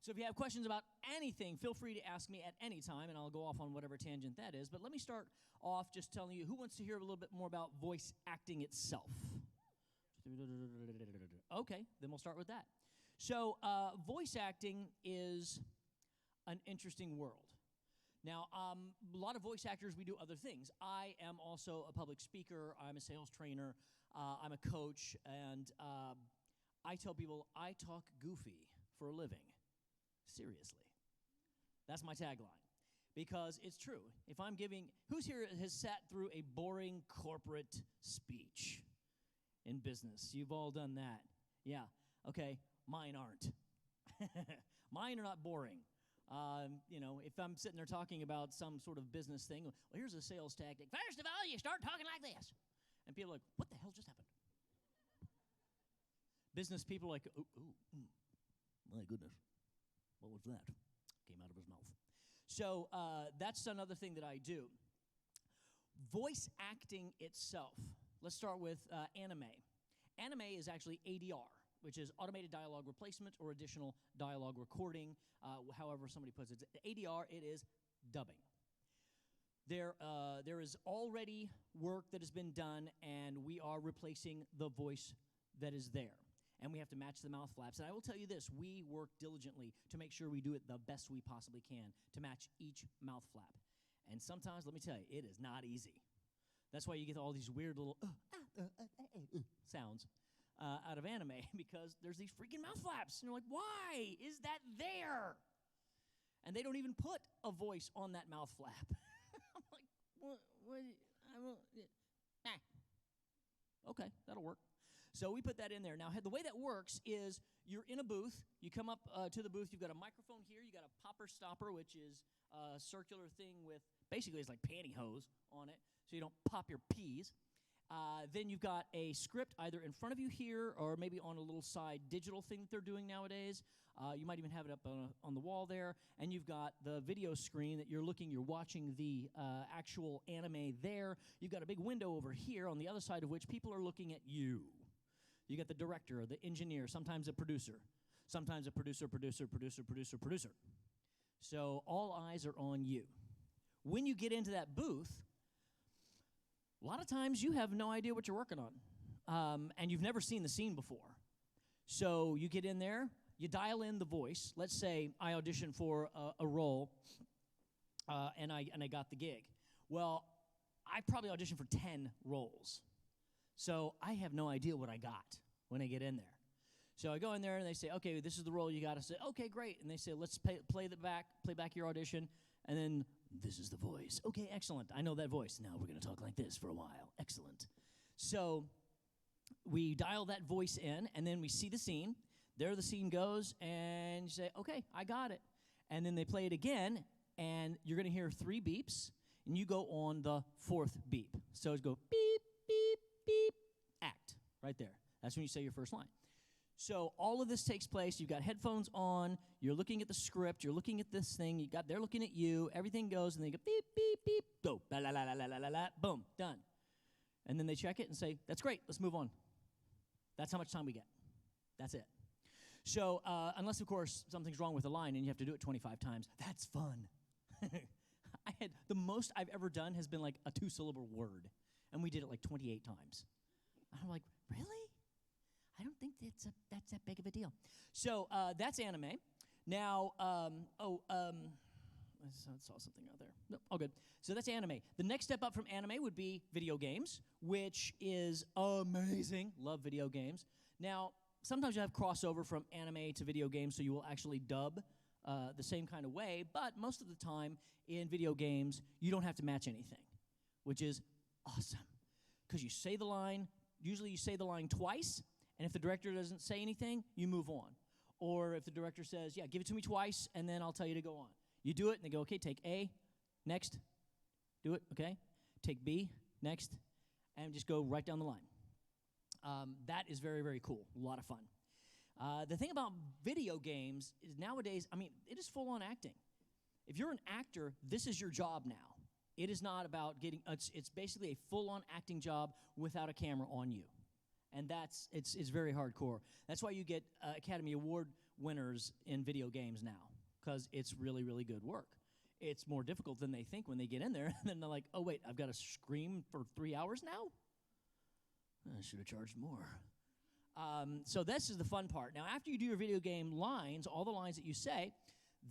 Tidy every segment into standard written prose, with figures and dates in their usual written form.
So if you have questions about anything, feel free to ask me at any time, and I'll go off on whatever tangent that is. But let me start off just telling you, who wants to hear a little bit more about voice acting itself? Okay, then we'll start with that. So voice acting is an interesting world. Now, a lot of voice actors, we do other things. I am also a public speaker. I'm a sales trainer. I'm a coach. And I tell people I talk goofy for a living. Seriously. That's my tagline. Because it's true. If I'm giving, who's here has sat through a boring corporate speech in business? You've all done that. Yeah. Okay. Mine aren't. Mine are not boring. If I'm sitting there talking about some sort of business thing, well, here's a sales tactic. First of all, you start talking like this. And people are like, what the hell just happened? Business people are like, my goodness. What was that? Came out of his mouth. So that's another thing that I do. Voice acting itself. Let's start with anime. Anime is actually ADR, which is automated dialogue replacement or additional dialogue recording, however somebody puts it. ADR, it is dubbing. There is already work that has been done, and we are replacing the voice that is there. And we have to match the mouth flaps. And I will tell you this, we work diligently to make sure we do it the best we possibly can to match each mouth flap. And sometimes, let me tell you, it is not easy. That's why you get all these weird little sounds out of anime, because there's these freaking mouth flaps. And you're like, why is that there? And they don't even put a voice on that mouth flap. I'm like, what I will, okay, that'll work. So we put that in there. Now, the way that works is you're in a booth. You come up to the booth. You've got a microphone here. You got a popper stopper, which is a circular thing with basically it's like pantyhose on it, so you don't pop your peas. Then you've got a script either in front of you here or maybe on a little side digital thing that they're doing nowadays. You might even have it up on the wall there. And you've got the video screen that you're watching the actual anime there. You've got a big window over here on the other side of which people are looking at you. You got the director or the engineer, sometimes a producer. Sometimes a producer. So all eyes are on you. When you get into that booth, a lot of times you have no idea what you're working on, and you've never seen the scene before. So you get in there, you dial in the voice. Let's say I auditioned for a role, and I got the gig. Well, I probably auditioned for 10 roles. So I have no idea what I got when I get in there. So I go in there, and they say, okay, this is the role you got. I say, okay, great. And they say, let's play back your audition. And then, this is the voice. Okay, excellent. I know that voice. Now we're going to talk like this for a while. Excellent. So we dial that voice in, and then we see the scene. There the scene goes, and you say, okay, I got it. And then they play it again, and you're going to hear 3 beeps, and you go on the 4th beep. So it's go beep, beep, beep, act, right there. That's when you say your first line. So all of this takes place. You've got headphones on. You're looking at the script. You're looking at this thing. They're looking at you. Everything goes, and they go beep, beep, beep, go, la la la la la la la, boom, done. And then they check it and say, that's great. Let's move on. That's how much time we get. That's it. So unless, of course, something's wrong with the line and you have to do it 25 times, that's fun. The most I've ever done has been like a 2-syllable word, and we did it like 28 times. I'm like, really? I don't think that's that big of a deal. So that's anime. Now, I saw something out there. Nope, all good. So that's anime. The next step up from anime would be video games, which is amazing. Love video games. Now, sometimes you have crossover from anime to video games, so you will actually dub the same kind of way, but most of the time in video games, you don't have to match anything, which is awesome. Because you say the line, usually you say the line twice, and if the director doesn't say anything, you move on. Or if the director says, yeah, give it to me twice, and then I'll tell you to go on. You do it, and they go, okay, take A, next, do it, okay? Take B, next, and just go right down the line. That is very, very cool, a lot of fun. The thing about video games is nowadays, it is full-on acting. If you're an actor, this is your job now. It is not about it's basically a full-on acting job without a camera on you. And it's very hardcore. That's why you get Academy Award winners in video games now because it's really, really good work. It's more difficult than they think when they get in there. And then they're like, oh, wait, I've got to scream for 3 hours now? I should have charged more. So this is the fun part. Now, after you do your video game lines, all the lines that you say,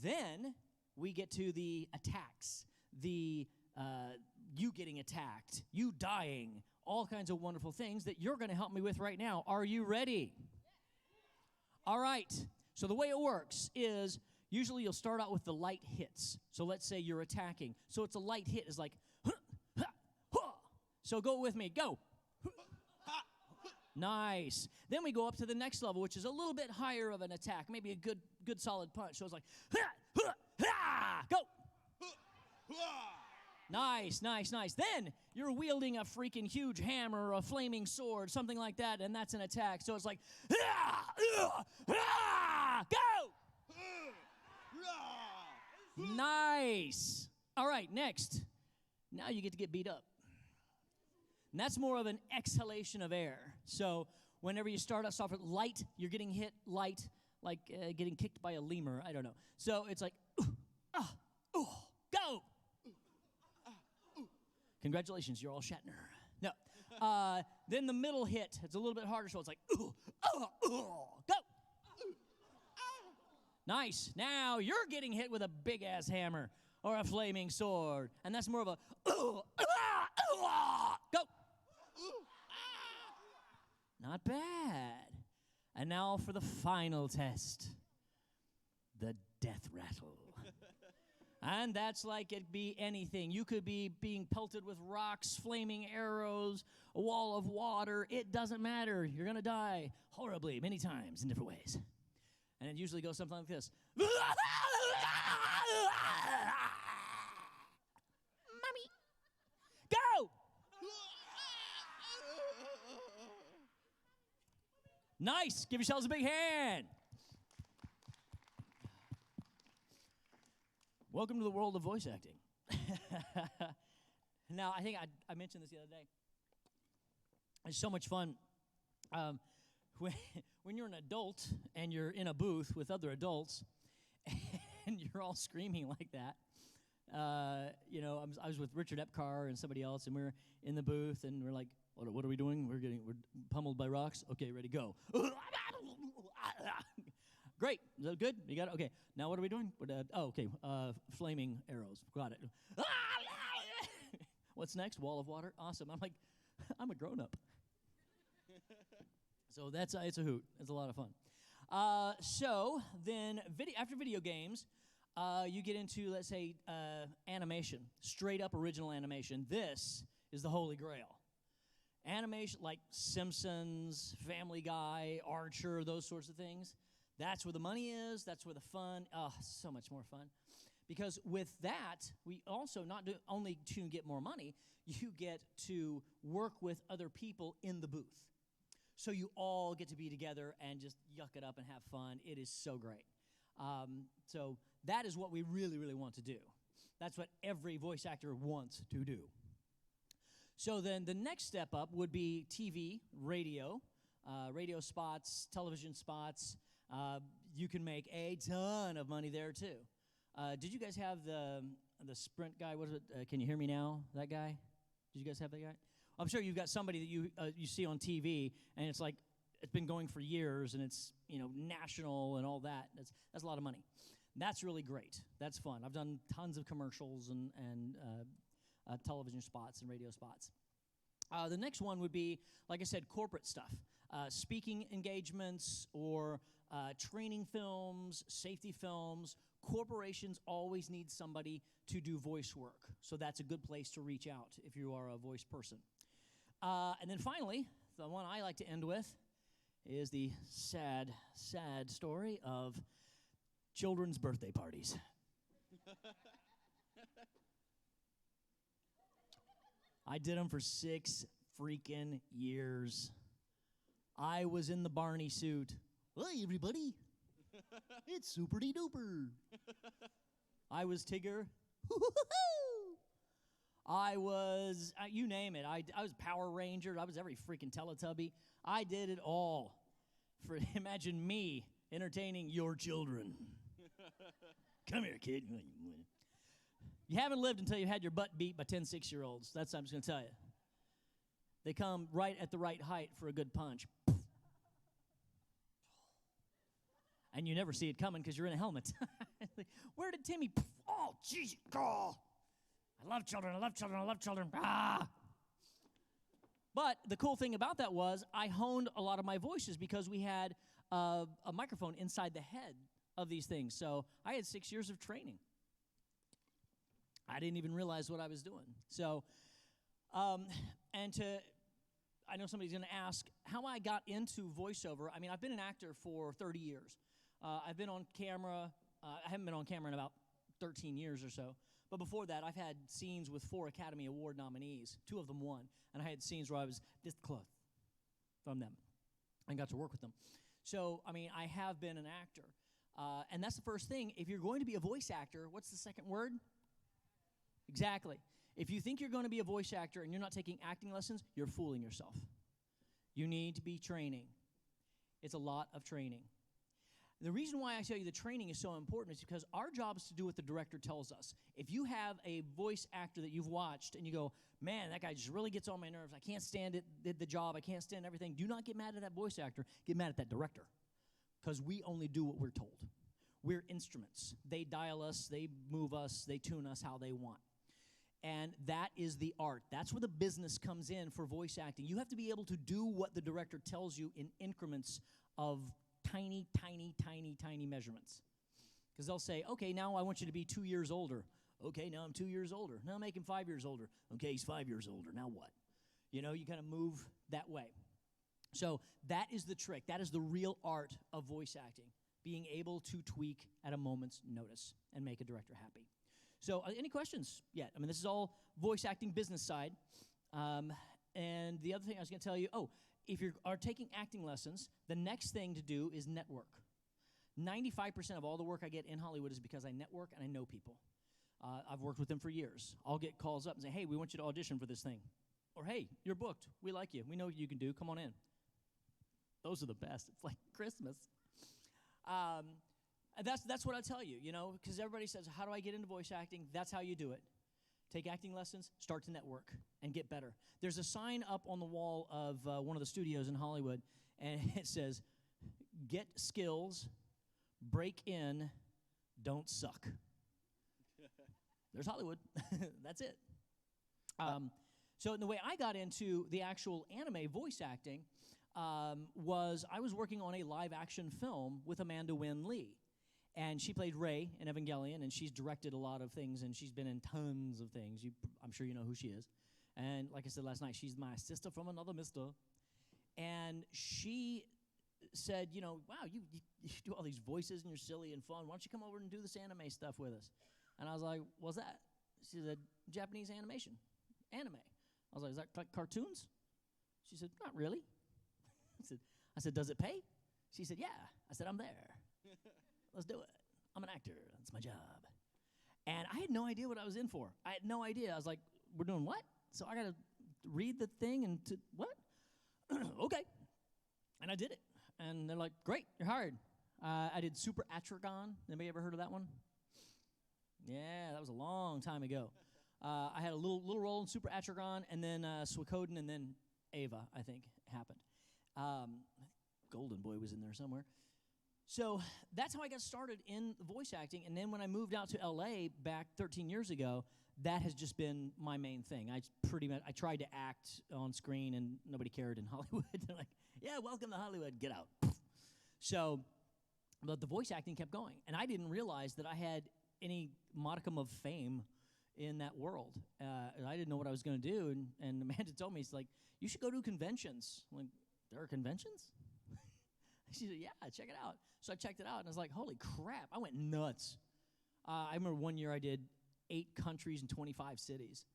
then we get to the attacks, the you getting attacked, you dying, all kinds of wonderful things that you're going to help me with right now. Are you ready? All right. So the way it works is usually you'll start out with the light hits. So let's say you're attacking. So it's a light hit. It's like, huh, huh, huh. So go with me. Go. Nice. Then we go up to the next level, which is a little bit higher of an attack, maybe a good solid punch. So it's like, go. Nice, nice, nice. Then you're wielding a freaking huge hammer or a flaming sword, something like that, and that's an attack. So it's like, go. Nice. All right, next. Now you get to get beat up. And that's more of an exhalation of air. So whenever you start us off with light, you're getting hit light, like getting kicked by a lemur. I don't know. So it's like, go. Congratulations, you're all Shatner. No. Then the middle hit, it's a little bit harder, so it's like, go. Nice. Now you're getting hit with a big-ass hammer or a flaming sword, and that's more of a, go. Not bad. And now for the final test, the death rattle. And that's like it be anything. You could be being pelted with rocks, flaming arrows, a wall of water. It doesn't matter. You're going to die horribly many times in different ways. And it usually goes something like this. Mommy. Go! Nice. Give yourselves a big hand. Welcome to the world of voice acting. Now, I think I mentioned this the other day. It's so much fun. When you're an adult and you're in a booth with other adults and you're all screaming like that, I was with Richard Epcar and somebody else, and we were in the booth, and we're like, what are we doing? We're pummeled by rocks. Okay, ready, go. Great. Is that good? You got it? Okay. Now what are we doing? Okay. Flaming arrows. Got it. What's next? Wall of water. Awesome. I'm like, I'm a grown-up. So it's a hoot. It's a lot of fun. So then after video games, you get into, let's say, animation. Straight up original animation. This is the holy grail. Animation like Simpsons, Family Guy, Archer, those sorts of things. That's where the money is. That's where the fun. Oh, so much more fun. Because with that, we also not only to get more money, you get to work with other people in the booth. So you all get to be together and just yuck it up and have fun. It is so great. So that is what we really, really want to do. That's what every voice actor wants to do. So then the next step up would be TV, radio spots, television spots. You can make a ton of money there too. Did you guys have the Sprint guy? What is it? Can you hear me now? That guy? Did you guys have that guy? I'm sure you've got somebody that you see on TV, and it's like it's been going for years, and it's national and all that. That's a lot of money. That's really great. That's fun. I've done tons of commercials and television spots and radio spots. The next one would be, like I said, corporate stuff. Speaking engagements or training films, safety films. Corporations always need somebody to do voice work. So that's a good place to reach out if you are a voice person. And then finally, the one I like to end with is the sad, sad story of children's birthday parties. I did them for 6 freaking years. I was in the Barney suit. Hey, everybody. It's super-de-duper. I was Tigger. I was, you name it. I was Power Ranger. I was every freaking Teletubby. I did it all. Imagine me entertaining your children. Come here, kid. You haven't lived until you had your butt beat by 10 6-year-olds. That's what I'm just going to tell you. They come right at the right height for a good punch. And you never see it coming because you're in a helmet. Where did Timmy? Oh, jeez. Oh. I love children. I love children. I love children. Ah. But the cool thing about that was I honed a lot of my voices because we had a microphone inside the head of these things. So I had 6 years of training. I didn't even realize what I was doing. So, I know somebody's going to ask how I got into voiceover. I mean, I've been an actor for 30 years. I've been on camera. I haven't been on camera in about 13 years or so. But before that, I've had scenes with 4 Academy Award nominees. 2 of them won. And I had scenes where I was this close from them and got to work with them. So, I mean, I have been an actor. And that's the first thing. If you're going to be a voice actor, what's the second word? Exactly. If you think you're going to be a voice actor and you're not taking acting lessons, you're fooling yourself. You need to be training. It's a lot of training. The reason why I tell you the training is so important is because our job is to do what the director tells us. If you have a voice actor that you've watched and you go, man, that guy just really gets on my nerves. I can't stand it, did the job. I can't stand everything. Do not get mad at that voice actor. Get mad at that director because we only do what we're told. We're instruments. They dial us. They move us. They tune us how they want. And that is the art. That's where the business comes in for voice acting. You have to be able to do what the director tells you in increments of tiny, tiny, tiny, tiny measurements. Because they'll say, okay, now I want you to be 2 years older. Okay, now I'm 2 years older. Now make him 5 years older. Okay, he's 5 years older. Now what? You know, you kind of move that way. So that is the trick. That is the real art of voice acting, being able to tweak at a moment's notice and make a director happy. So any questions yet? I mean, this is all voice acting business side. And the other thing I was going to tell you, if you are taking acting lessons, the next thing to do is network. 95% of all the work I get in Hollywood is because I network and I know people. I've worked with them for years. I'll get calls up and say, hey, we want you to audition for this thing. Or, hey, you're booked. We like you. We know what you can do. Come on in. Those are the best. It's like Christmas. That's what I tell you, you know, because everybody says, how do I get into voice acting? That's how you do it. Take acting lessons, start to network, and get better. There's a sign up on the wall of one of the studios in Hollywood, and it says, get skills, break in, don't suck. There's Hollywood. That's it. So the way I got into the actual anime voice acting was I was working on a live-action film with Amanda Wynn Lee. And she played Rey in Evangelion, and she's directed a lot of things, and she's been in tons of things. I'm sure you know who she is. And like I said last night, she's my sister from another mister. And she said, you know, wow, you do all these voices, and you're silly and fun. Why don't you come over and do this anime stuff with us? And I was like, what's that? She said, Japanese animation, anime. I was like, is that like cartoons? She said, not really. I said, does it pay? She said, yeah. I said, I'm there. Let's do it. I'm an actor. That's my job. And I had no idea what I was in for. I had no idea. I was like, we're doing what? So I got to read the thing and what? Okay. And I did it. And they're like, great, you're hired. I did Super Atragon. Anybody ever heard of that one? Yeah, that was a long time ago. I had a little role in Super Atragon, and then Suikoden, and then Ava, I think, happened. Golden Boy was in there somewhere. So that's how I got started in voice acting. And then when I moved out to L.A. back 13 years ago, that has just been my main thing. I tried to act on screen, and nobody cared in Hollywood. They're like, yeah, welcome to Hollywood. Get out. So, but the voice acting kept going. And I didn't realize that I had any modicum of fame in that world. I didn't know what I was going to do. And Amanda told me, it's like, you should go to conventions. I'm like, there are conventions? She said, yeah, check it out. So I checked it out, and I was like, holy crap, I went nuts. I remember one year I did 8 countries and 25 cities,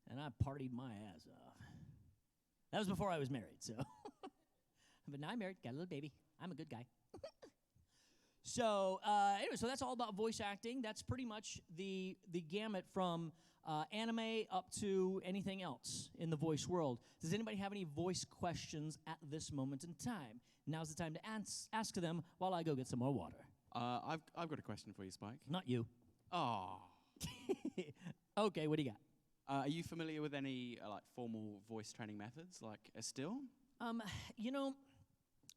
and I partied my ass off. That was before I was married, so. But now I'm married, got a little baby. I'm a good guy. So anyway, so that's all about voice acting. That's pretty much the gamut from anime up to anything else in the voice world. Does anybody have any voice questions at this moment in time? Now's the time to ask them while I go get some more water. I've got a question for you, Spike. Not you. Oh. Okay, what do you got? Are you familiar with any like formal voice training methods, like Still? You know,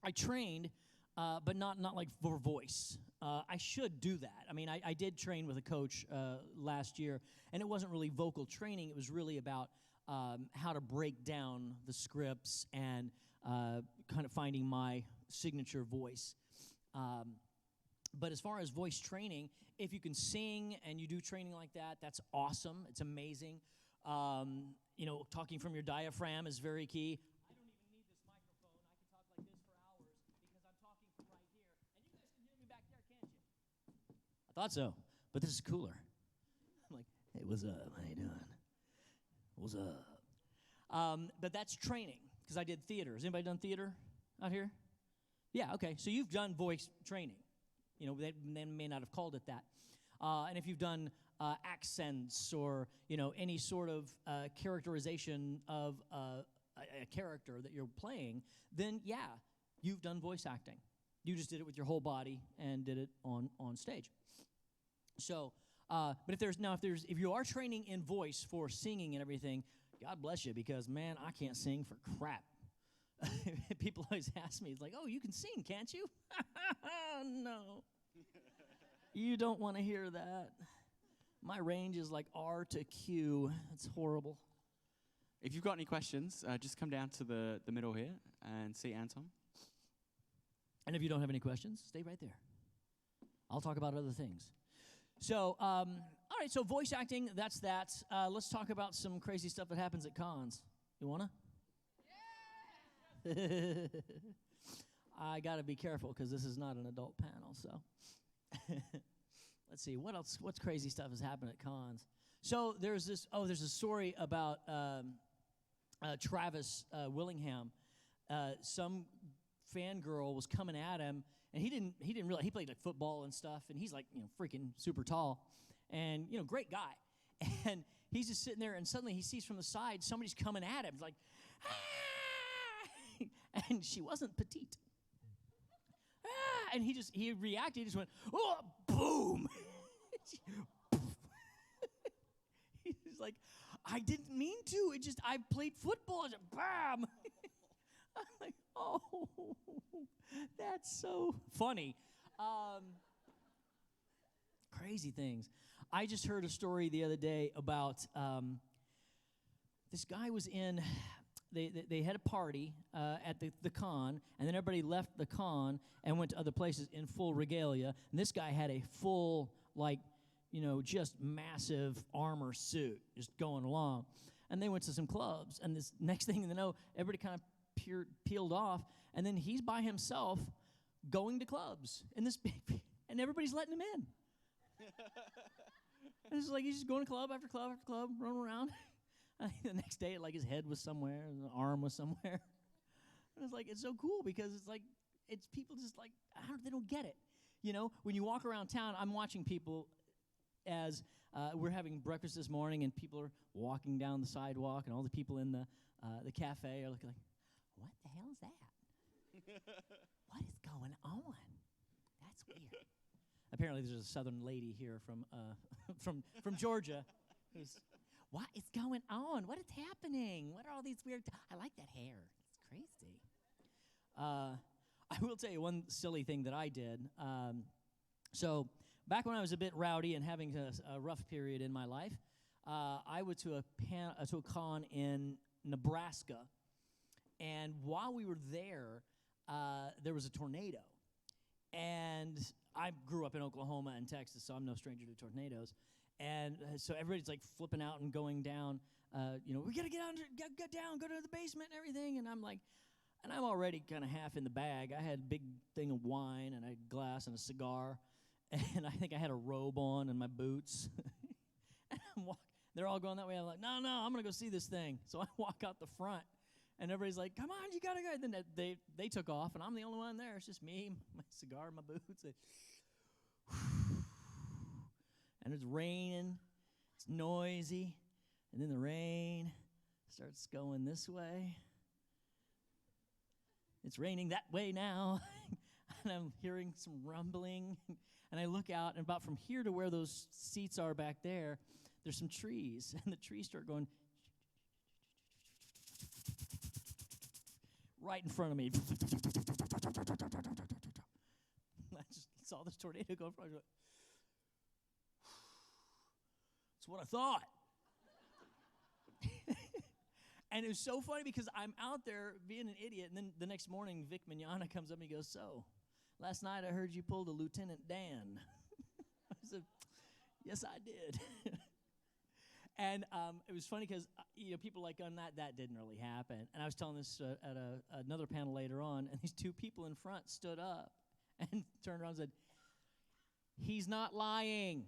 I trained, but not like for voice. I should do that. I mean, I did train with a coach last year, and it wasn't really vocal training. It was really about how to break down the scripts and kind of finding my signature voice. But as far as voice training, if you can sing and you do training like that, that's awesome. It's amazing. You know, talking from your diaphragm is very key. I don't even need this microphone. I can talk like this for hours because I'm talking from right here. And you guys can hear me back there, can't you? I thought so, but this is cooler. I'm like, hey, what's up? How you doing? What's up? But that's training because I did theater. Has anybody done theater out here? Yeah, okay. So you've done voice training. You know, they may not have called it that. And if you've done accents or, you know, any sort of characterization of a character that you're playing, then, yeah, you've done voice acting. You just did it with your whole body and did it on stage. So, but if you are training in voice for singing and everything, God bless you, because, man, I can't sing for crap. People always ask me, it's like, oh, you can sing, can't you? No. You don't want to hear that. My range is like R to Q. It's horrible. If you've got any questions, just come down to the middle here and see Anton. And if you don't have any questions, stay right there. I'll talk about other things. So, all right, so voice acting, that's that. Let's talk about some crazy stuff that happens at cons. You want to? I got to be careful because this is not an adult panel, so. Let's see, what else? What's crazy stuff has happened at cons? So there's a story about Travis Willingham. Some fangirl was coming at him, and he didn't realize he played like football and stuff, and he's like, you know, freaking super tall, and, you know, great guy. And he's just sitting there, and suddenly he sees from the side somebody's coming at him. He's like, ah! And she wasn't petite. And he reacted. He just went, oh, boom. He's like, I didn't mean to. I played football. I just, bam. I'm like, oh, that's so funny. Crazy things. I just heard a story the other day about this guy was in. They had a party at the con, and then everybody left the con and went to other places in full regalia. And this guy had a full, like, you know, just massive armor suit just going along. And they went to some clubs, and this next thing you know, everybody kind of peeled off, and then he's by himself going to clubs in this big, and everybody's letting him in. And it's like he's just going to club after club after club, running around. I think the next day, like, his head was somewhere, his arm was somewhere. And it's like, it's so cool because it's like, it's people just like, they don't get it. You know, when you walk around town, I'm watching people as we're having breakfast this morning, and people are walking down the sidewalk, and all the people in the cafe are looking like, what the hell is that? What is going on? That's weird. Apparently, there's a southern lady here from Georgia who's, what is going on? What is happening? What are all these weird... I like that hair. It's crazy. I will tell you one silly thing that I did. So back when I was a bit rowdy and having a rough period in my life, I went to a con in Nebraska. And while we were there was a tornado. And I grew up in Oklahoma and Texas, so I'm no stranger to tornadoes. And so everybody's like flipping out and going down. You know, we gotta get down, go to the basement and everything. And I'm like, and I'm already kind of half in the bag. I had a big thing of wine and a glass and a cigar, and I think I had a robe on and my boots. And they're all going that way. I'm like, no, I'm gonna go see this thing. So I walk out the front, and everybody's like, come on, you gotta go. And then they took off, and I'm the only one there. It's just me, my cigar, my boots. And it's raining, it's noisy, and then the rain starts going this way. it's raining that way now. And I'm hearing some rumbling. And I look out, and about from here to where those seats are back there, there's some trees. And the trees start going right in front of me. I just saw this tornado go in front of me. That's what I thought. And it was so funny because I'm out there being an idiot, and then the next morning, Vic Mignogna comes up and he goes, so, last night I heard you pulled a Lieutenant Dan. I said, yes, I did. And it was funny because people like on that didn't really happen. And I was telling this at another panel later on, and these two people in front stood up and turned around and said, he's not lying.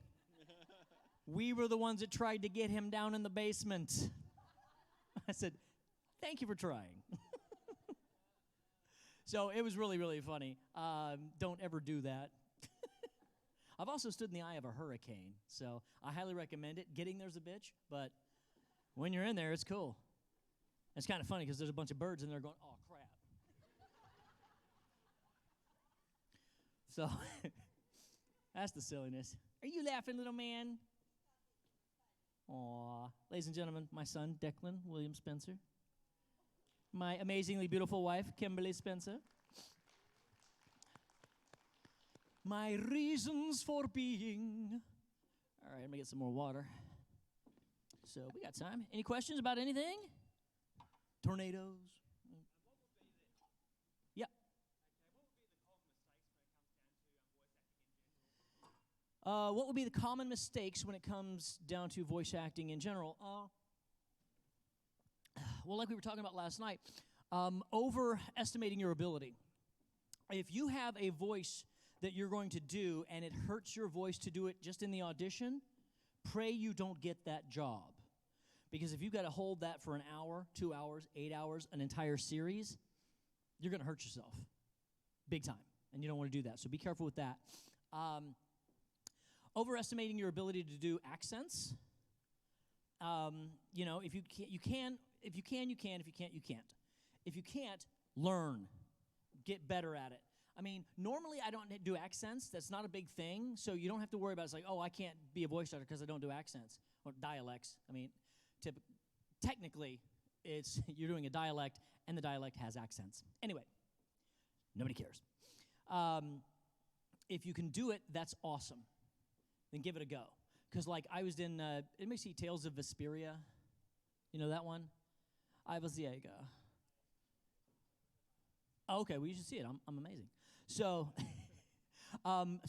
We were the ones that tried to get him down in the basement. I said, thank you for trying. So it was really, really funny. Don't ever do that. I've also stood in the eye of a hurricane, so I highly recommend it. Getting there's a bitch, but when you're in there, it's cool. It's kind of funny because there's a bunch of birds in there going, oh, crap. So that's the silliness. Are you laughing, little man? Aw. Ladies and gentlemen, my son, Declan William Spencer. My amazingly beautiful wife, Kimberly Spencer. My reasons for being. All right, I'm going to get some more water. So we got time. Any questions about anything? Tornadoes? Yeah. What would be the common mistakes when it comes down to voice acting in general? Well, like we were talking about last night, overestimating your ability. If you have a voice that you're going to do and it hurts your voice to do it just in the audition, pray you don't get that job. Because if you've got to hold that for an hour, 2 hours, 8 hours, an entire series, you're going to hurt yourself big time, and you don't want to do that. So be careful with that. Overestimating your ability to do accents. If you can, you can. If you can, you can. If you can't, you can't. If you can't, learn. Get better at it. I mean, normally I don't do accents. That's not a big thing, so you don't have to worry about it. It's like, oh, I can't be a voice actor because I don't do accents or dialects. I mean, technically, you're doing a dialect, and the dialect has accents. Anyway, nobody cares. If you can do it, that's awesome. Then give it a go. Because, like, I was in, anybody see Tales of Vesperia? You know that one? I was Diego. Oh, okay, well, you should see it. I'm amazing. So, I've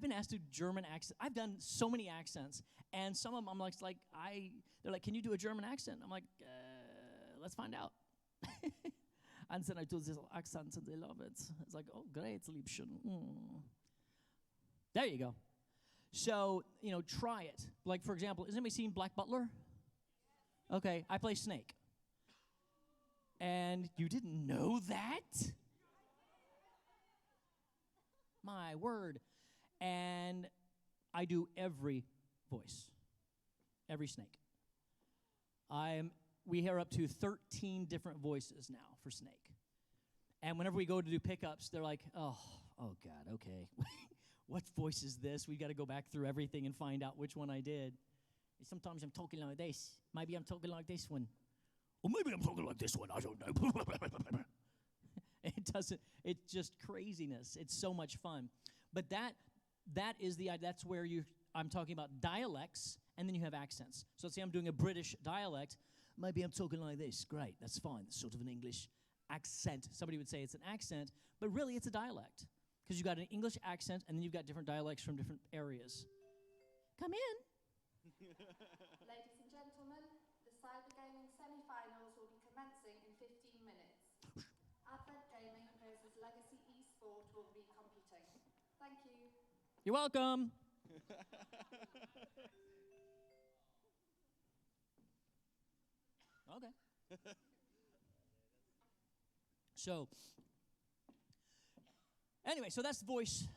been asked to do German accents. I've done so many accents, and some of them they're like, can you do a German accent? I'm like, let's find out. And then I do this accent, and they love it. It's like, oh, great, Liebchen. There you go. So, try it. Like, for example, has anybody seen Black Butler? Okay, I play Snake. And you didn't know that? My word. And I do every voice, every Snake. We are up to 13 different voices now for Snake. And whenever we go to do pickups, they're like, oh God, okay. What voice is this? We've got to go back through everything and find out which one I did. Sometimes I'm talking like this. Maybe I'm talking like this one. Or maybe I'm talking like this one. I don't know. It's just craziness. It's so much fun. But that's where I'm talking about dialects, and then you have accents. So let's say I'm doing a British dialect. Maybe I'm talking like this. Great, that's fine. It's sort of an English accent. Somebody would say it's an accent, but really it's a dialect. Because you've got an English accent, and then you've got different dialects from different areas. Come in. Ladies and gentlemen, the Cyber Gaming semi-finals will be commencing in 15 minutes. Advent Gaming versus Legacy Esport will be competing. Thank you. You're welcome. Okay. So, anyway, so that's the voice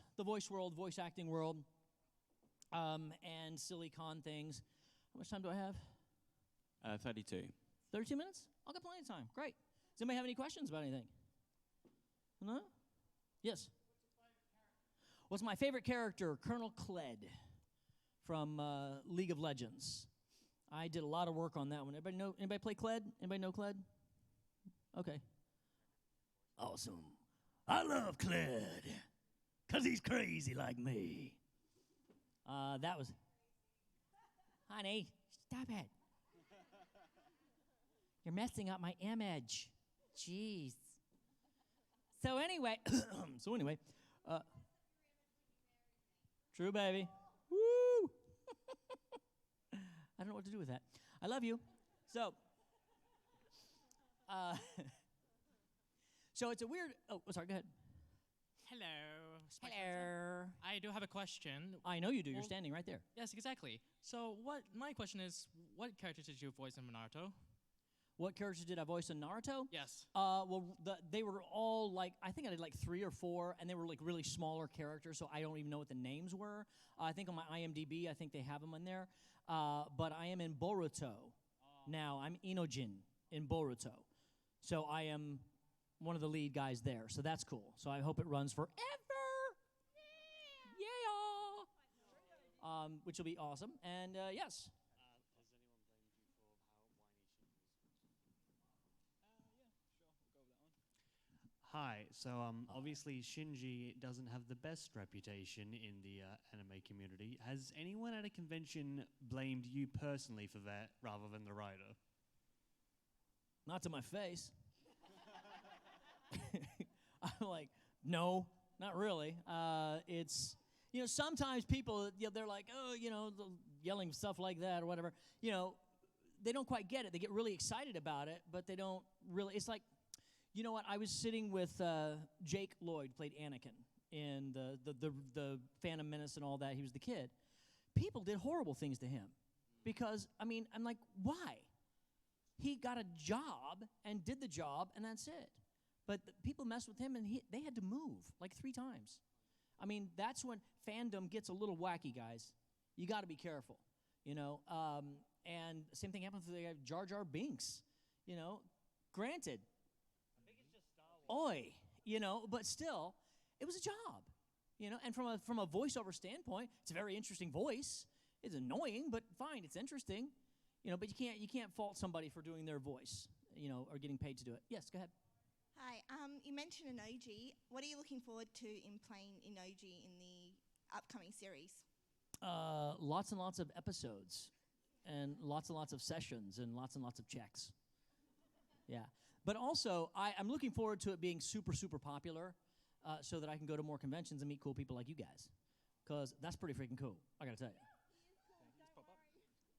world, voice acting world, and silly con things. How much time do I have? 32. 32 minutes? I'll get plenty of time. Great. Does anybody have any questions about anything? No? Yes. What's my favorite character? Colonel Kled from League of Legends. I did a lot of work on that one. Anybody play Kled? Anybody know Kled? Okay. Awesome. I love Kled because he's crazy like me. That was... Honey, stop it. You're messing up my image. Jeez. So anyway, true, baby. Woo! I don't know what to do with that. I love you. So, so it's a weird. Oh, sorry. Go ahead. Hello. Hello. I do have a question. I know you do. You're standing right there. Yes, exactly. So, my question is, what character did you voice in Naruto? What characters did I voice in Naruto? Yes. They were all like, I think I did like 3 or 4, and they were like really smaller characters, so I don't even know what the names were. I think on my IMDb, I think they have them in there. But I am in Boruto. Now, I'm Inojin in Boruto. So I am one of the lead guys there, so that's cool. So I hope it runs forever. Yeah! Which will be awesome. And yes. Hi. So obviously Shinji doesn't have the best reputation in the anime community. Has anyone at a convention blamed you personally for that rather than the writer? Not to my face. I'm like, no, not really. It's, sometimes people, they're like, oh, yelling stuff like that or whatever. They don't quite get it. They get really excited about it, but they don't really. It's like, you know what? I was sitting with Jake Lloyd, played Anakin in the Phantom Menace and all that. He was the kid. People did horrible things to him because, I'm like, why? He got a job and did the job, and that's it. But people messed with him, and they had to move like 3 times. That's when fandom gets a little wacky, guys. You got to be careful, And same thing happens with Jar Jar Binks, Granted, oi, but still, it was a job, And from a voiceover standpoint, it's a very interesting voice. It's annoying, but fine, it's interesting, But you can't fault somebody for doing their voice, or getting paid to do it. Yes, go ahead. Hi. You mentioned Inoji. What are you looking forward to in playing Inoji in the upcoming series? Lots and lots of episodes, and lots of sessions, and lots of checks. Yeah. But also, I'm looking forward to it being super, super popular so that I can go to more conventions and meet cool people like you guys. Because that's pretty freaking cool, I got to tell you.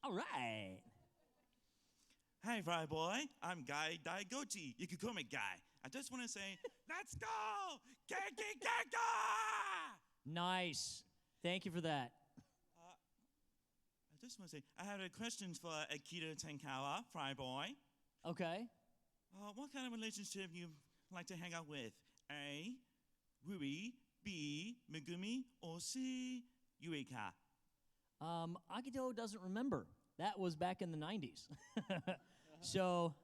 All right. Hi, Fry Boy. I'm Guy Daigochi. You can call me Guy. I just want to say, let's go! Genki Genka! Nice. Thank you for that. I just want to say, I have a question for Akira Tenkawa, Fry Boy. Okay. What kind of relationship you like to hang out with? A, Rui, B, Megumi, or C, Yuika? Akito doesn't remember. That was back in the 90s. So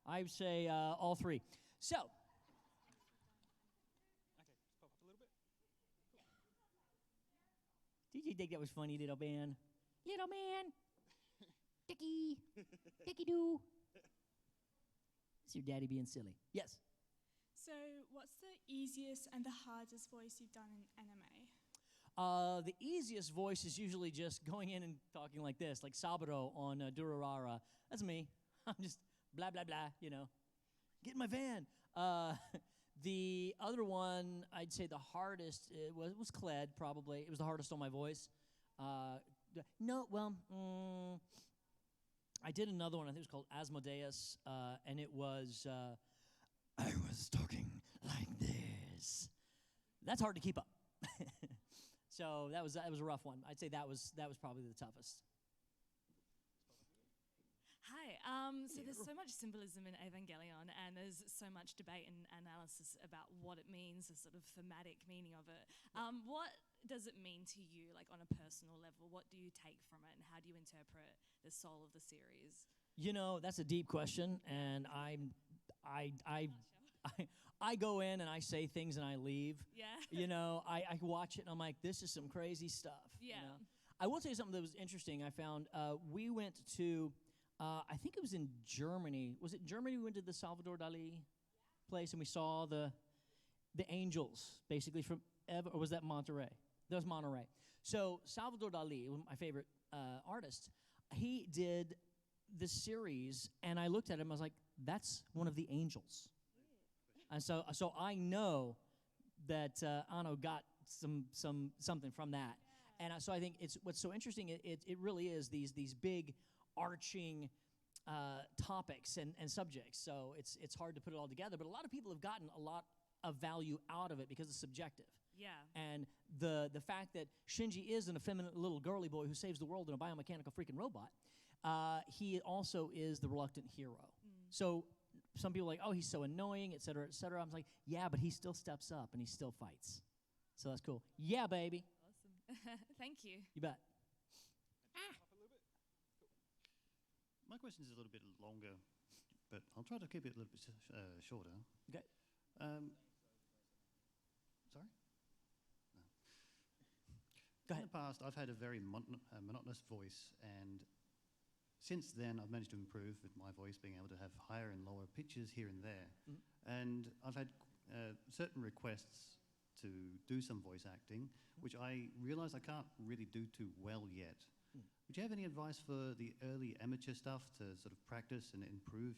I would say all 3. So. Okay, just pop up a little bit. Did you think that was funny, little man? Little man. Dicky. Dicky doo. It's your daddy being silly. Yes. So, what's the easiest and the hardest voice you've done in anime? The easiest voice is usually just going in and talking like this, like Salvador on Durarara. That's me. I'm just blah, blah, blah, Get in my van. The other one, I'd say the hardest was Kled, probably. It was the hardest on my voice. I did another one, I think it was called Asmodeus, and it was, I was talking like this. That's hard to keep up. So that was a rough one. I'd say that was probably the toughest. Hi. So there's so much symbolism in Evangelion, and there's so much debate and analysis about what it means, the sort of thematic meaning of it. What does it mean to you, like on a personal level? What do you take from it, and how do you interpret the soul of the series? That's a deep question, and I go in and I say things and I leave. Yeah. You know, I watch it and I'm like, this is some crazy stuff. Yeah. You know? I will tell you something that was interesting. I found we went to, I think it was in Germany. Was it Germany we went to the Salvador Dali place and we saw the angels, basically, from, or was that Monterey? That was Monterey. So Salvador Dali, one of my favorite artists, he did this series, and I looked at him, I was like, that's one of the angels. And so I know that Anno got something from that. And so I think it's what's so interesting. It really is these big arching topics and subjects. So it's hard to put it all together. But a lot of people have gotten a lot of value out of it because it's subjective. Yeah. And the fact that Shinji is an effeminate little girly boy who saves the world in a biomechanical freaking robot, he also is the reluctant hero. So some people are like, oh, he's so annoying, et cetera, et cetera. I'm like, yeah, but he still steps up and he still fights. So that's cool. Yeah, baby. Awesome. Thank you. You bet. My question is a little bit longer, but I'll try to keep it a little bit shorter. Okay. Sorry? No. Go In ahead. the past, I've had a very monotonous voice, and since then, I've managed to improve with my voice being able to have higher and lower pitches here and there. And I've had certain requests to do some voice acting, which I realize I can't really do too well yet. Would you have any advice for the early amateur stuff to sort of practice and improve?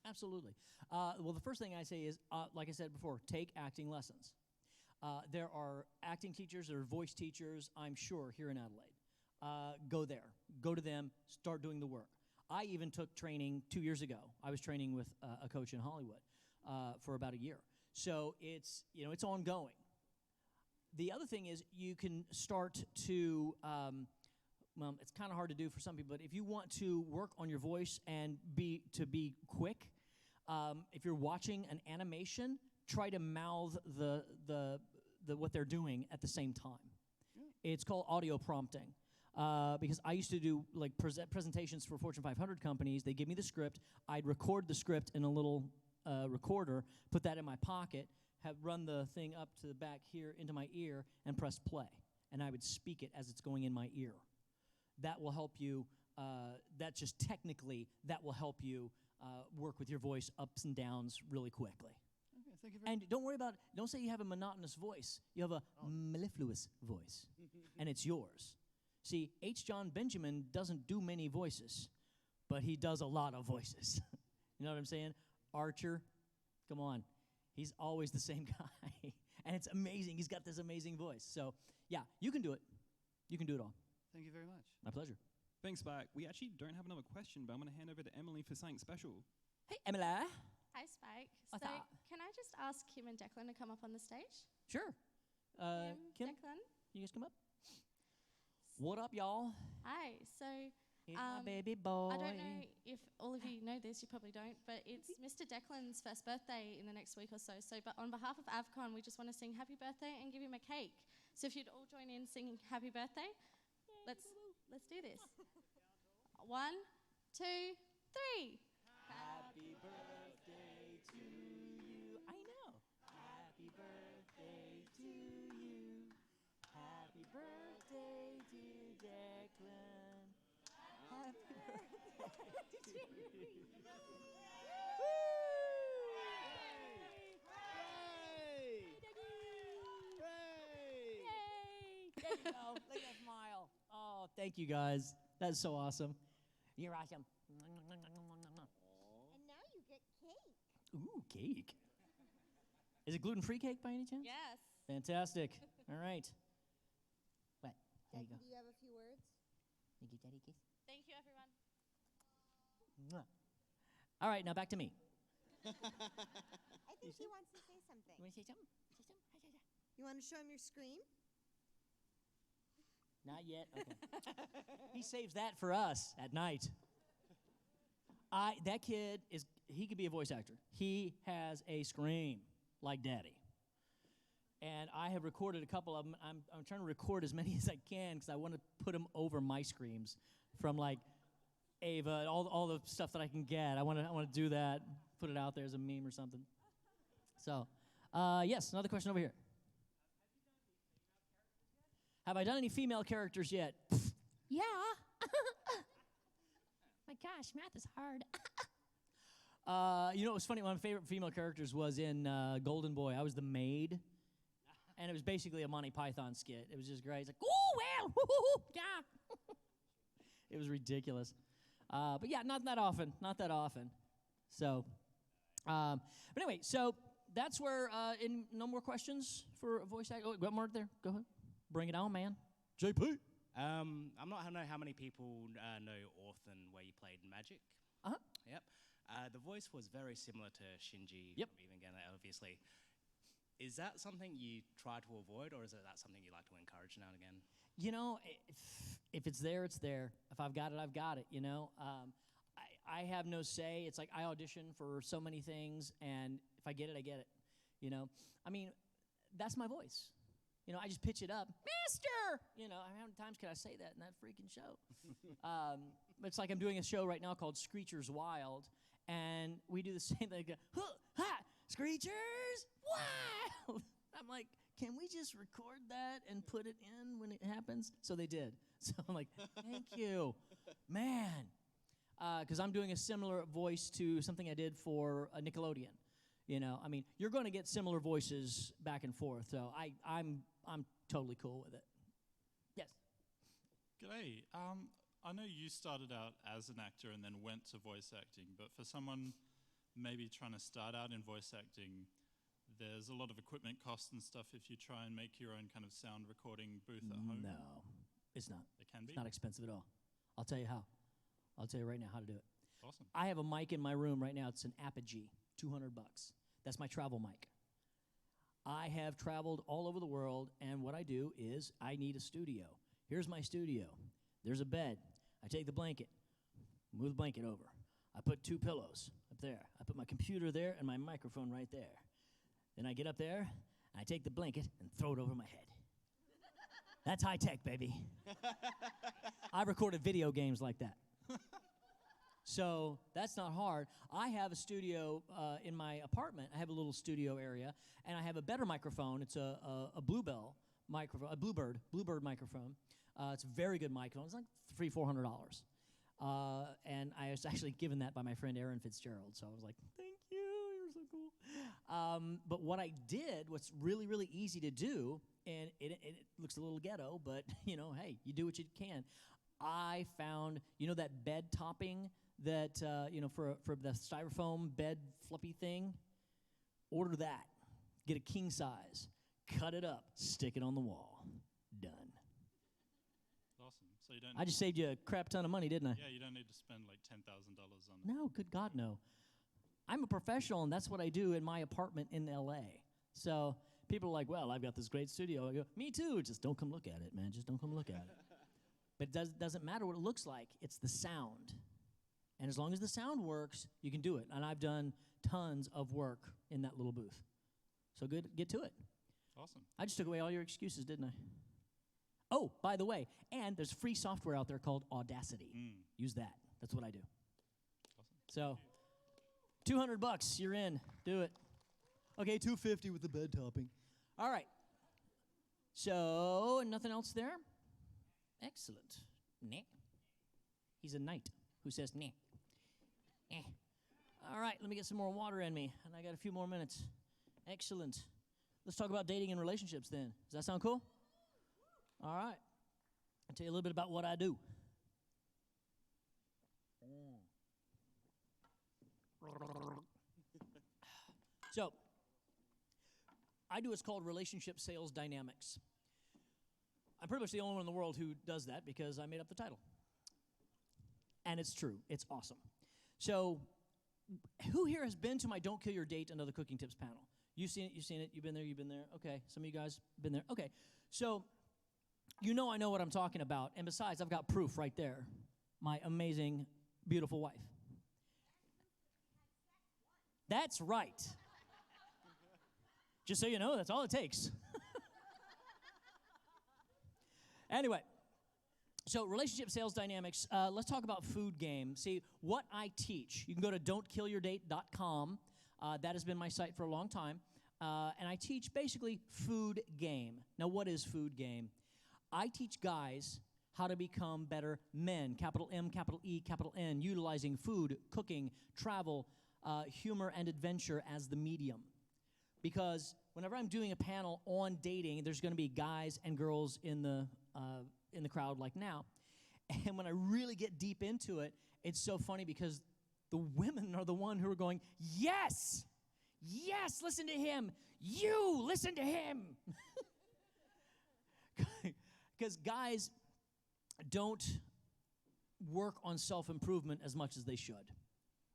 Absolutely. Well, the first thing I say is, like I said before, take acting lessons. There are acting teachers, there are voice teachers, I'm sure, here in Adelaide. Go there. Go to them. Start doing the work. I even took training 2 years ago. I was training with a coach in Hollywood for about a year. So it's ongoing. The other thing is you can start to, well, it's kind of hard to do for some people, but if you want to work on your voice and be quick, if you're watching an animation, try to mouth the what they're doing at the same time. It's called audio prompting. Because I used to do like presentations for Fortune 500 companies. They give me the script. I'd record the script in a little recorder, put that in my pocket, have run the thing up to the back here into my ear, and press play. And I would speak it as it's going in my ear. That will help you. That just technically, that will help you work with your voice ups and downs really quickly. Okay, thank you very And don't say you have a monotonous voice. You have a mellifluous voice, and it's yours. See, H. John Benjamin doesn't do many voices, but he does a lot of voices. You know what I'm saying? Archer, come on. He's always the same guy. And it's amazing. He's got this amazing voice. So, yeah, you can do it. You can do it all. Thank you very much. My pleasure. Thanks, Spike. We actually don't have another question, but I'm going to hand over to Emily for something special. Hey, Emily. Hi, Spike. What's so, up? can I just ask Kim and Declan to come up on the stage? Sure. Kim, Declan? you guys come up? What up, y'all? Hi. So, Here's my baby boy. I don't know if all of you know this, you probably don't, but it's Mr. Declan's first birthday in the next week or so. So, but on behalf of AVCon, we just want to sing happy birthday and give him a cake. So if you'd all join in singing happy birthday, let's do this. 1, 2, 3. Happy birthday to you. I know. Happy birthday to you. Happy birthday, dear Declan. Happy birthday to you. There you go. Look at that smile. Oh, thank you guys. That's so awesome. You're awesome. And now you get cake. Ooh, cake. Is it gluten-free cake by any chance? Yes. Fantastic. All right. What? There you go. Do you have a few words? Thank you, Daddy. Kiss. Thank you, everyone. Mwah. All right, now back to me. I think he wants to say something. You want to say something? Say something? You want to show him your scream? Not yet. Okay. He saves that for us at night. That kid he could be a voice actor. He has a scream like Daddy. And I have recorded a couple of them. I'm trying to record as many as I can because I want to put them over my screams from like Ava, all the stuff that I can get. I want to do that, put it out there as a meme or something. So, yes, another question over here. Have I done any female characters yet? Yeah. My gosh, math is hard. You know, it was funny. One of my favorite female characters was in Golden Boy. I was the maid, and it was basically a Monty Python skit. It was just great. It's like, ooh, well, woo-hoo-hoo, yeah. It was ridiculous. But yeah, not that often. Not that often. So, but anyway, so that's where, no more questions for voice acting. Oh, got more there? Go ahead. Bring it on, man. JP. I'm not know how many people know Orphan, where you played Magic. Uh-huh. Yep. The voice was very similar to Shinji. Yep. From Even obviously. Is that something you try to avoid, or is that something you like to encourage now and again? You know, if it's there, it's there. If I've got it, I've got it, you know. I have no say. It's like I audition for so many things, and if I get it, I get it, you know. I mean, that's my voice. You know, I just pitch it up, Master! You know, how many times can I say that in that freaking show? It's like I'm doing a show right now called Screechers Wild, and we do the same thing. Huh, ha, Screechers Wild! I'm like, can we just record that and put it in when it happens? So they did. So I'm like, thank you. Man. Because I'm doing a similar voice to something I did for Nickelodeon. You know, I mean, you're going to get similar voices back and forth, so I'm totally cool with it. Yes. G'day. I know you started out as an actor and then went to voice acting, but for someone maybe trying to start out in voice acting, there's a lot of equipment costs and stuff if you try and make your own kind of sound recording booth at home. No, it's not. It can be? It's not expensive at all. I'll tell you how. I'll tell you right now how to do it. Awesome. I have a mic in my room right now. It's an Apogee, $200. That's my travel mic. I have traveled all over the world, and what I do is I need a studio. Here's my studio. There's a bed. I take the blanket, move the blanket over. I put 2 pillows up there. I put my computer there and my microphone right there. Then I get up there, and I take the blanket and throw it over my head. That's high tech, baby. I recorded video games like that. So that's not hard. I have a studio in my apartment. I have a little studio area, and I have a better microphone. It's a Bluebell microphone, a Bluebird microphone. It's a very good microphone. It's like $300-400. And I was actually given that by my friend Aaron Fitzgerald. So I was like, thank you, you're so cool. But what I did, what's really, really easy to do, and it looks a little ghetto, but, you know, hey, you do what you can. I found, you know, that bed topping that, you know, for the styrofoam bed fluffy thing? Order that. Get a king size. Cut it up. Stick it on the wall. Done. Awesome. So you don't. I just saved you a crap ton of money, didn't I? Yeah, you don't need to spend like $10,000 on. No, good God, no. I'm a professional, and that's what I do in my apartment in L.A. So people are like, well, I've got this great studio. I go, me too. Just don't come look at it, man. Just don't come look at it. But it doesn't matter what it looks like. It's the sound. And as long as the sound works, you can do it. And I've done tons of work in that little booth. So good, get to it. Awesome. I just took away all your excuses, didn't I? Oh, by the way, and there's free software out there called Audacity. Use that. That's what I do. Awesome. So, $200, you're in. Do it. Okay, $250 with the bed topping. All right. So, nothing else there? Excellent. Nah. He's a knight who says nah. Eh. All right, let me get some more water in me, and I got a few more minutes. Excellent. Let's talk about dating and relationships then. Does that sound cool? All right. I'll tell you a little bit about what I do. So, I do what's called relationship sales dynamics. I'm pretty much the only one in the world who does that because I made up the title. And it's true. It's awesome. So, who here has been to my Don't Kill Your Date Another Cooking Tips panel? You've seen it, you've been there. Okay, some of you guys have been there. Okay, so you know I know what I'm talking about. And besides, I've got proof right there. My amazing, beautiful wife. That's right. Just so you know, that's all it takes. Anyway, so relationship sales dynamics, let's talk about food game. See, what I teach, you can go to don'tkillyourdate.com. That has been my site for a long time. And I teach basically food game. Now, what is food game? I teach guys how to become better men, capital M, capital E, capital N, utilizing food, cooking, travel, humor, and adventure as the medium. Because whenever I'm doing a panel on dating, there's going to be guys and girls in the crowd like now. And when I really get deep into it, it's so funny because the women are the one who are going, yes, yes, listen to him. You, listen to him. Because guys don't work on self-improvement as much as they should.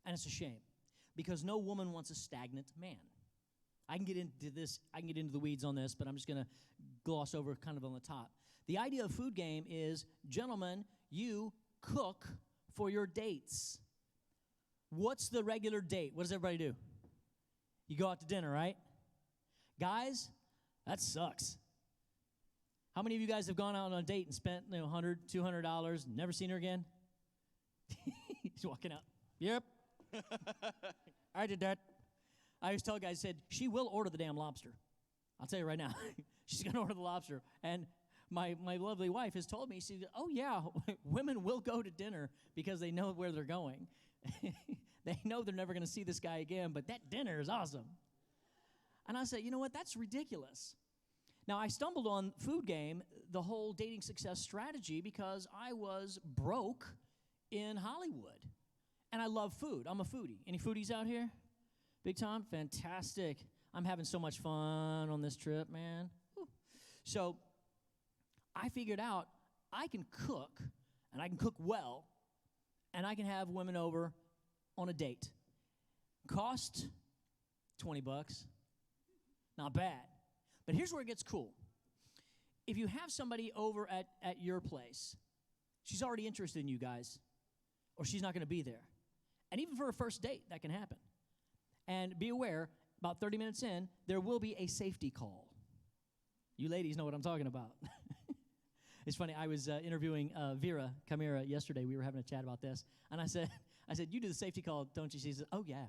And it's a shame. Because no woman wants a stagnant man. I can get into this, I can get into the weeds on this, but I'm just going to gloss over kind of on the top. The idea of food game is, gentlemen, you cook for your dates. What's the regular date? What does everybody do? You go out to dinner, right? Guys, that sucks. How many of you guys have gone out on a date and spent $100, $200, never seen her again? He's walking out. Yep. I did that. I always tell guys, said, she will order the damn lobster. I'll tell you right now. She's going to order the lobster. And my lovely wife has told me, she said, oh, yeah, women will go to dinner because they know where they're going. They know they're never going to see this guy again, but that dinner is awesome. And I said, you know what, that's ridiculous. Now, I stumbled on food game, the whole dating success strategy, because I was broke in Hollywood. And I love food. I'm a foodie. Any foodies out here? Big time? Fantastic. I'm having so much fun on this trip, man. Whew. So I figured out I can cook, and I can cook well, and I can have women over on a date. Cost $20. Not bad. But here's where it gets cool. If you have somebody over at your place, she's already interested in you guys, or she's not going to be there. And even for a first date, that can happen. And be aware, about 30 minutes in, there will be a safety call. You ladies know what I'm talking about. It's funny, I was interviewing Vera Camara yesterday. We were having a chat about this. And I said, you do the safety call, don't you? She said, oh, yeah.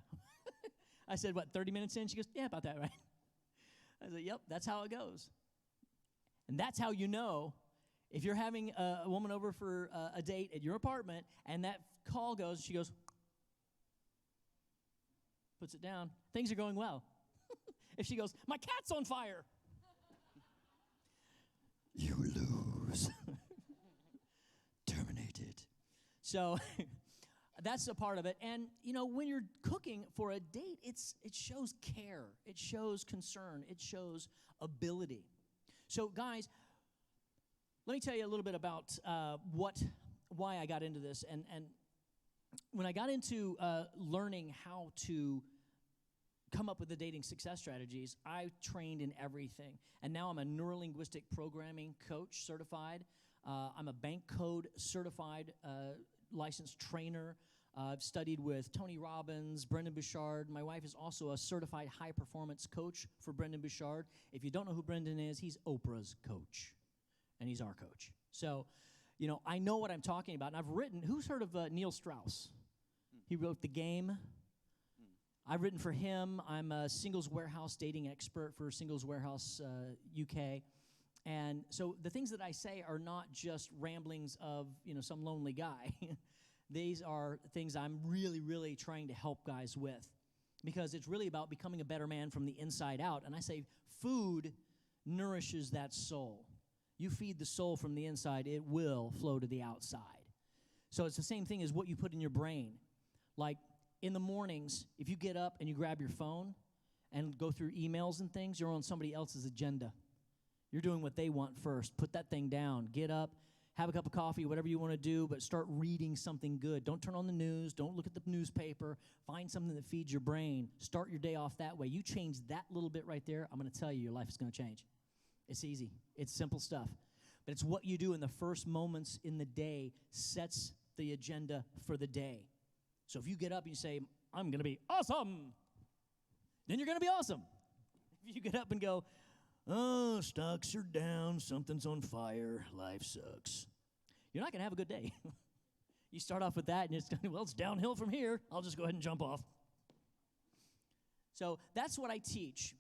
I said, what, 30 minutes in? She goes, yeah, about that, right? I said, yep, that's how it goes. And that's how you know if you're having a woman over for a date at your apartment and that call goes, she goes, puts it down, things are going well. If she goes, my cat's on fire, you lose. Terminated. So that's a part of it. And, you know, when you're cooking for a date, it shows care. It shows concern. It shows ability. So, guys, let me tell you a little bit about why I got into this. And when I got into learning how to come up with the dating success strategies, I trained in everything. And now I'm a neurolinguistic programming coach certified. I'm a bank code certified licensed trainer. I've studied with Tony Robbins, Brendan Bouchard. My wife is also a certified high-performance coach for Brendan Bouchard. If you don't know who Brendan is, he's Oprah's coach, and he's our coach. So, you know, I know what I'm talking about. And I've written, who's heard of Neil Strauss? He wrote The Game. I've written for him. I'm a Singles Warehouse dating expert for Singles Warehouse UK. And so the things that I say are not just ramblings of, you know, some lonely guy. These are things I'm really, really trying to help guys with, because it's really about becoming a better man from the inside out. And I say food nourishes that soul. You feed the soul from the inside, it will flow to the outside. So it's the same thing as what you put in your brain. Like in the mornings, if you get up and you grab your phone and go through emails and things, you're on somebody else's agenda. You're doing what they want first. Put that thing down. Get up, have a cup of coffee, whatever you want to do, but start reading something good. Don't turn on the news. Don't look at the newspaper. Find something that feeds your brain. Start your day off that way. You change that little bit right there, I'm going to tell you, your life is going to change. It's easy. It's simple stuff. But it's what you do in the first moments in the day sets the agenda for the day. So if you get up and you say, I'm going to be awesome, then you're going to be awesome. If you get up and go, oh, stocks are down, something's on fire, life sucks, you're not going to have a good day. You start off with that, and it's going to, well, it's downhill from here. I'll just go ahead and jump off. So that's what I teach.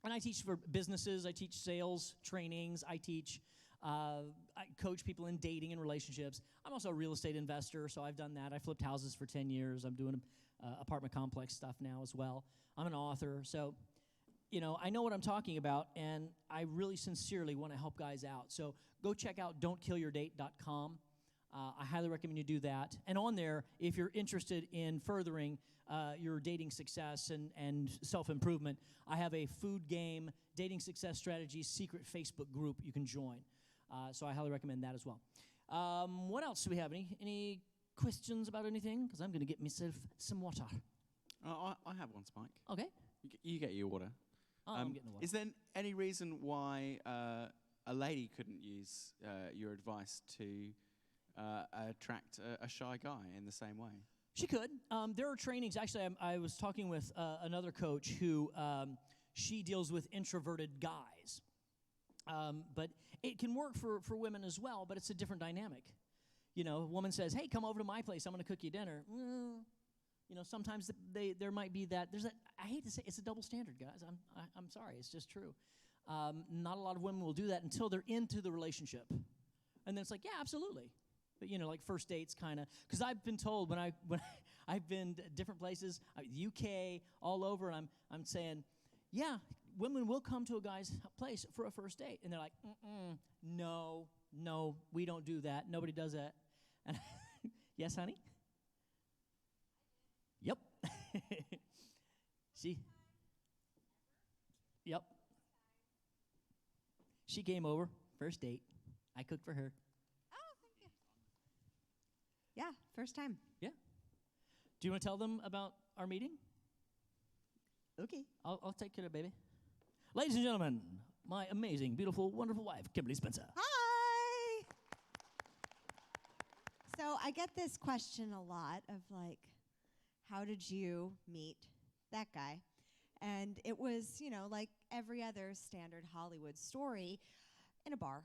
And I teach for businesses, I teach sales trainings, I coach people in dating and relationships. I'm also a real estate investor, so I've done that. I flipped houses for 10 years. I'm doing apartment complex stuff now as well. I'm an author, so I know what I'm talking about, and I really sincerely want to help guys out. So go check out don'tkillyourdate.com. I highly recommend you do that. And on there, if you're interested in furthering your dating success and self-improvement, I have a food game dating success strategy secret Facebook group you can join. So I highly recommend that as well. What else do we have? Any questions about anything? Because I'm going to get myself some water. I have one, Spike. Okay. You get your water. I'm getting the water. Is there any reason why a lady couldn't use your advice to attract a shy guy in the same way? She could. There are trainings. Actually, I was talking with another coach who she deals with introverted guys. But it can work for women as well, but it's a different dynamic. A woman says, hey, come over to my place. I'm going to cook you dinner. Sometimes there might be that. I hate to say it's a double standard, guys. I'm sorry. It's just true. Not a lot of women will do that until they're into the relationship. And then it's like, yeah, absolutely. But, like first dates kind of. Because I've been told when I've been to different places, UK, all over, and I'm saying, yeah, women will come to a guy's place for a first date. And they're like, no, we don't do that. Nobody does that. And yes, honey? Yep. Yep. She came over, first date. I cooked for her. Oh, thank you. Yeah, first time. Yeah. Do you want to tell them about our meeting? Okay. I'll take care of it, baby. Ladies and gentlemen, my amazing, beautiful, wonderful wife, Kimberly Spencer. Hi. So I get this question a lot of like, how did you meet that guy? And it was, like every other standard Hollywood story, in a bar.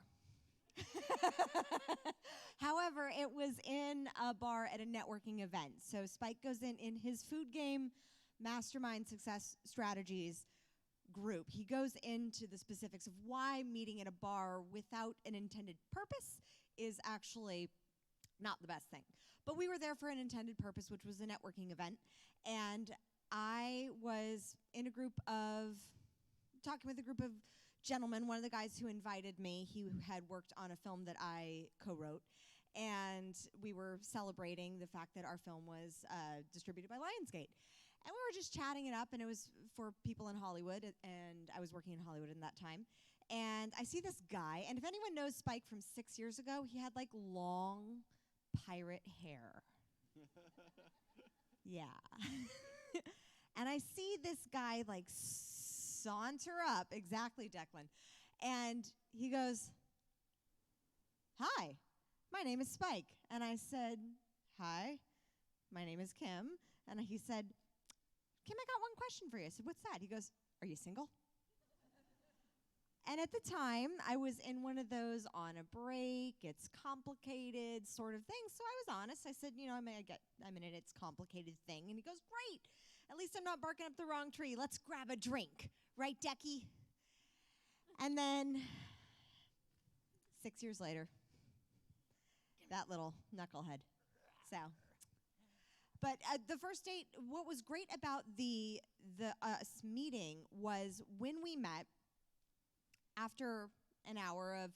However, it was in a bar at a networking event. So Spike goes in his food game mastermind success strategies group. He goes into the specifics of why meeting at a bar without an intended purpose is actually not the best thing. But we were there for an intended purpose, which was a networking event. And I was in talking with a group of gentlemen. One of the guys who invited me, he had worked on a film that I co-wrote. And we were celebrating the fact that our film was distributed by Lionsgate. And we were just chatting it up, and it was for people in Hollywood, and I was working in Hollywood in that time. And I see this guy, and if anyone knows Spike from 6 years ago, he had like long pirate hair. Yeah. And I see this guy like saunter up, exactly, Declan. And he goes, hi, my name is Spike. And I said, hi, my name is Kim. And he said, Kim, I got one question for you. I said, what's that? He goes, are you single? And at the time, I was in one of those on a break, it's complicated sort of thing. So I was honest. I said, I'm in an it's complicated thing. And he goes, great. At least I'm not barking up the wrong tree. Let's grab a drink. Right, Decky? And then 6 years later, that little knucklehead. So, but the first date, what was great about the us meeting was when we met, after an hour of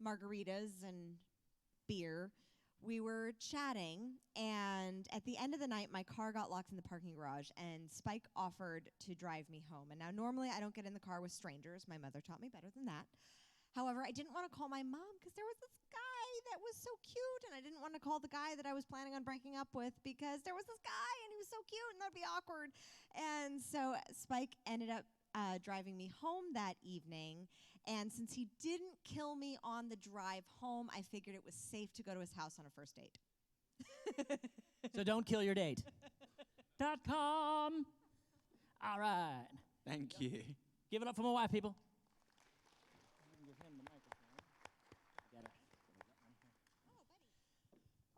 margaritas and beer, we were chatting, and at the end of the night, my car got locked in the parking garage, and Spike offered to drive me home. And now, normally, I don't get in the car with strangers. My mother taught me better than that. However, I didn't want to call my mom because there was this guy that was so cute, and I didn't want to call the guy that I was planning on breaking up with because there was this guy, and he was so cute, and that would be awkward. And so Spike ended up driving me home that evening. And since he didn't kill me on the drive home, I figured it was safe to go to his house on a first date. So don't kill your date. .com. All right. Thank you. Give it up for my wife, people.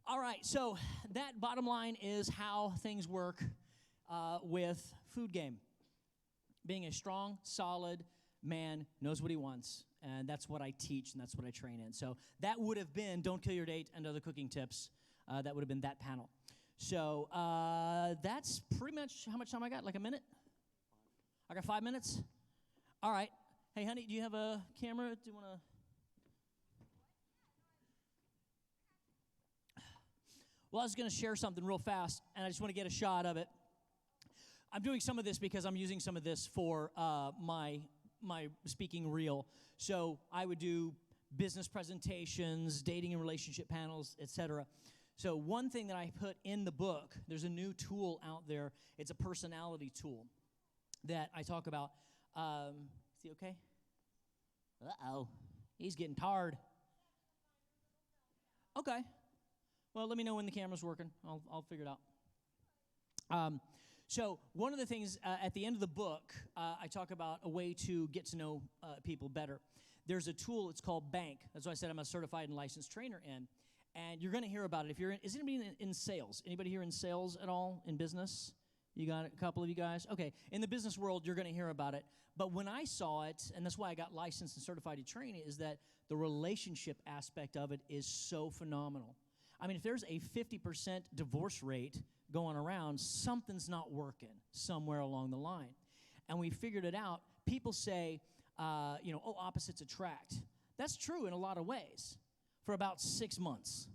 All right, so that bottom line is how things work with food game. being a strong, solid man, knows what he wants, and that's what I teach, and that's what I train in. So that would have been Don't Kill Your Date and Other Cooking Tips. That would have been that panel. So that's pretty much how much time I got, like a minute? I got 5 minutes? All right. Hey, honey, do you have a camera? Do you want to? Well, I was going to share something real fast, and I just want to get a shot of it. I'm doing some of this because I'm using some of this for my speaking reel. So I would do business presentations, dating and relationship panels, etc. So one thing that I put in the book, there's a new tool out there. It's a personality tool that I talk about. Is he okay? Uh-oh. He's getting tired. Okay. Well, let me know when the camera's working. I'll figure it out. So one of the things at the end of the book, I talk about a way to get to know people better. There's a tool, it's called Bank. That's why I said I'm a certified and licensed trainer in. And you're going to hear about it. Is anybody in sales? Anybody here in sales at all, in business? You got a couple of you guys? Okay. In the business world, you're going to hear about it. But when I saw it, and that's why I got licensed and certified to train it, is that the relationship aspect of it is so phenomenal. I mean, if there's a 50% divorce rate going around, something's not working somewhere along the line. And we figured it out. People say, opposites attract. That's true in a lot of ways for about 6 months.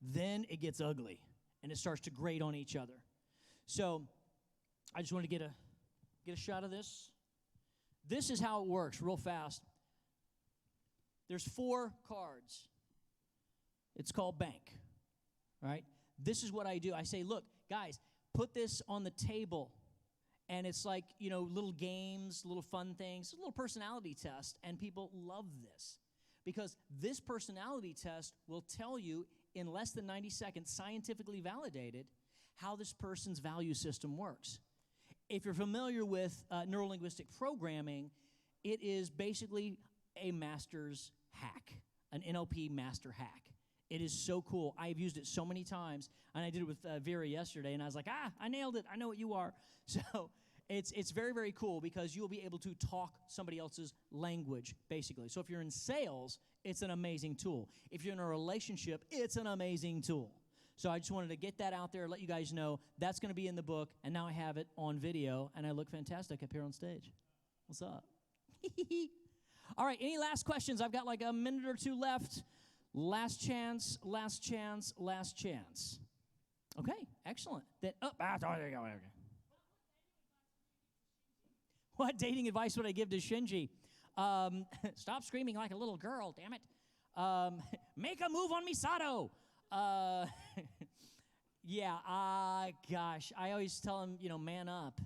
Then it gets ugly, and it starts to grate on each other. So I just wanted to get a shot of this. This is how it works real fast. There's 4 cards. It's called Bank. All right? This is what I do. I say, look, guys, put this on the table. And it's like, little games, little fun things, a little personality test. And people love this. Because this personality test will tell you in less than 90 seconds, scientifically validated, how this person's value system works. If you're familiar with neurolinguistic programming, it is basically a master's hack, an NLP master hack. It is so cool. I've used it so many times, and I did it with Vera yesterday, and I was like, I nailed it. I know what you are. So it's very, very cool because you'll be able to talk somebody else's language, basically. So if you're in sales, it's an amazing tool. If you're in a relationship, it's an amazing tool. So I just wanted to get that out there, let you guys know that's going to be in the book, and now I have it on video, and I look fantastic up here on stage. What's up? All right, any last questions? I've got like a minute or two left. Last chance, last chance, last chance. Okay, excellent. There you go. Okay. What dating advice would I give to Shinji? Stop screaming like a little girl, damn it. Make a move on Misato. Gosh, I always tell him, man up.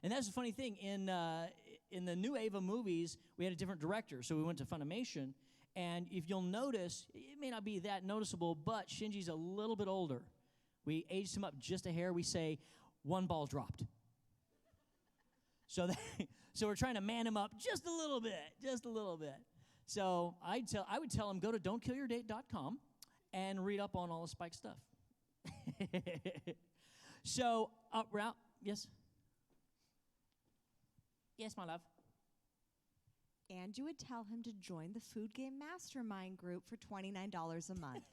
And that's the funny thing. In the new Ava movies, we had a different director, so we went to Funimation. And if you'll notice, it may not be that noticeable, but Shinji's a little bit older. We aged him up just a hair. We say, 1 ball dropped. So we're trying to man him up just a little bit. So I would tell him, go to don'tkillyourdate.com and read up on all the Spike stuff. So, yes? Yes, my love. And you would tell him to join the Food Game Mastermind group for $29 a month.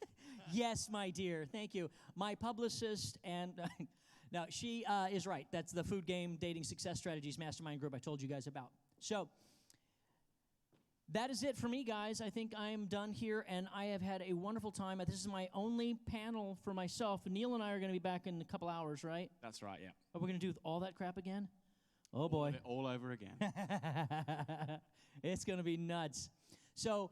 Yes, my dear. Thank you. My publicist and... No, she is right. That's the Food Game Dating Success Strategies Mastermind group I told you guys about. So that is it for me, guys. I think I am done here, and I have had a wonderful time. This is my only panel for myself. Neil and I are going to be back in a couple hours, right? That's right, yeah. Are we going to do all that crap again? Oh, boy. All over again. It's going to be nuts. So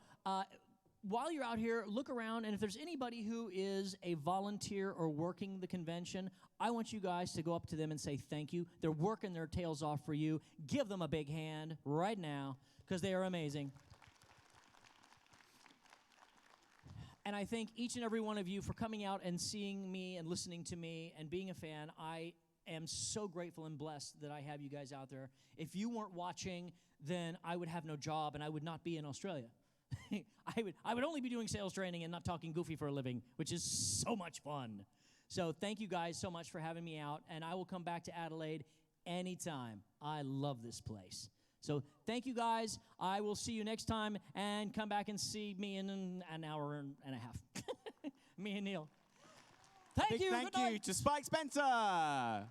while you're out here, look around, and if there's anybody who is a volunteer or working the convention, I want you guys to go up to them and say thank you. They're working their tails off for you. Give them a big hand right now because they are amazing. And I thank each and every one of you for coming out and seeing me and listening to me and being a fan. I am so grateful and blessed that I have you guys out there. If you weren't watching, then I would have no job and I would not be in Australia. I would only be doing sales training and not talking goofy for a living, which is so much fun. So thank you guys so much for having me out, and I will come back to Adelaide anytime. I love this place. So thank you, guys. I will see you next time, and come back and see me in an hour and a half. Me and Neil. Thank Big you. thank Good night. you to Spike Spencer.